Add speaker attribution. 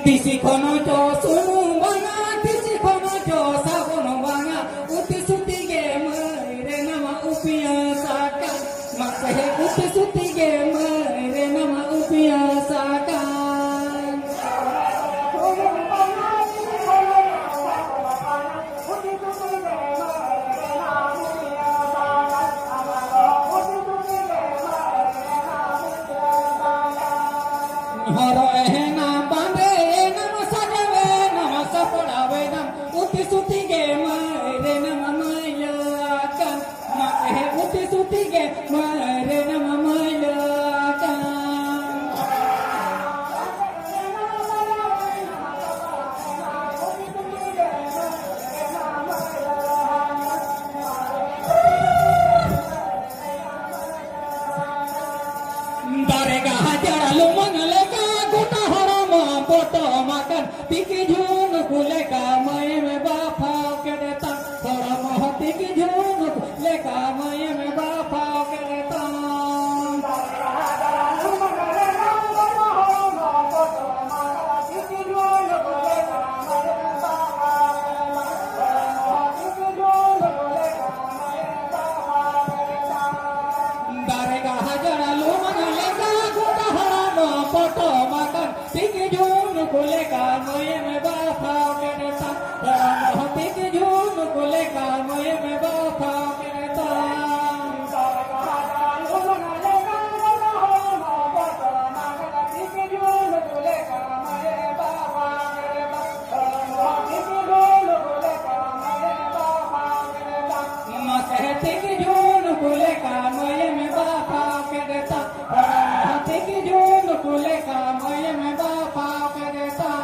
Speaker 1: Tisi kono jo sunu banga, tisi kono jo sabono banga, uti suti ge mere nama upia saka, makhe uti suti ge mere nama upia saka. Haro ehna bande nama sajave nama sapodave nam uti suti ge mere nama mayakan makhe uti suti ge mere nama mayakan. Darega hajara lumang leka gota harama poto makan tiki jung kuleka mai me bapa ke detang harama tiki jung kuleka mai me bapa ke detang. Darega hajara lumang leka gota harama poto makan tiki jung kuleka mai me bapa ke detang harama tiki jung kuleka mai me bapa ke detang. Darega hajara lumang poto makan tiki jun kuleka moye me bapa ke detang harama tiki jun kuleka moye me bapa ke detang. Tiki jun kuleka moye bapa ke detang harama tiki jun kuleka moye bapa ke detang. Masih tiki jun kuleka moye me bapa ke detang harama tiki jun kuleka moye me bapa ke detang.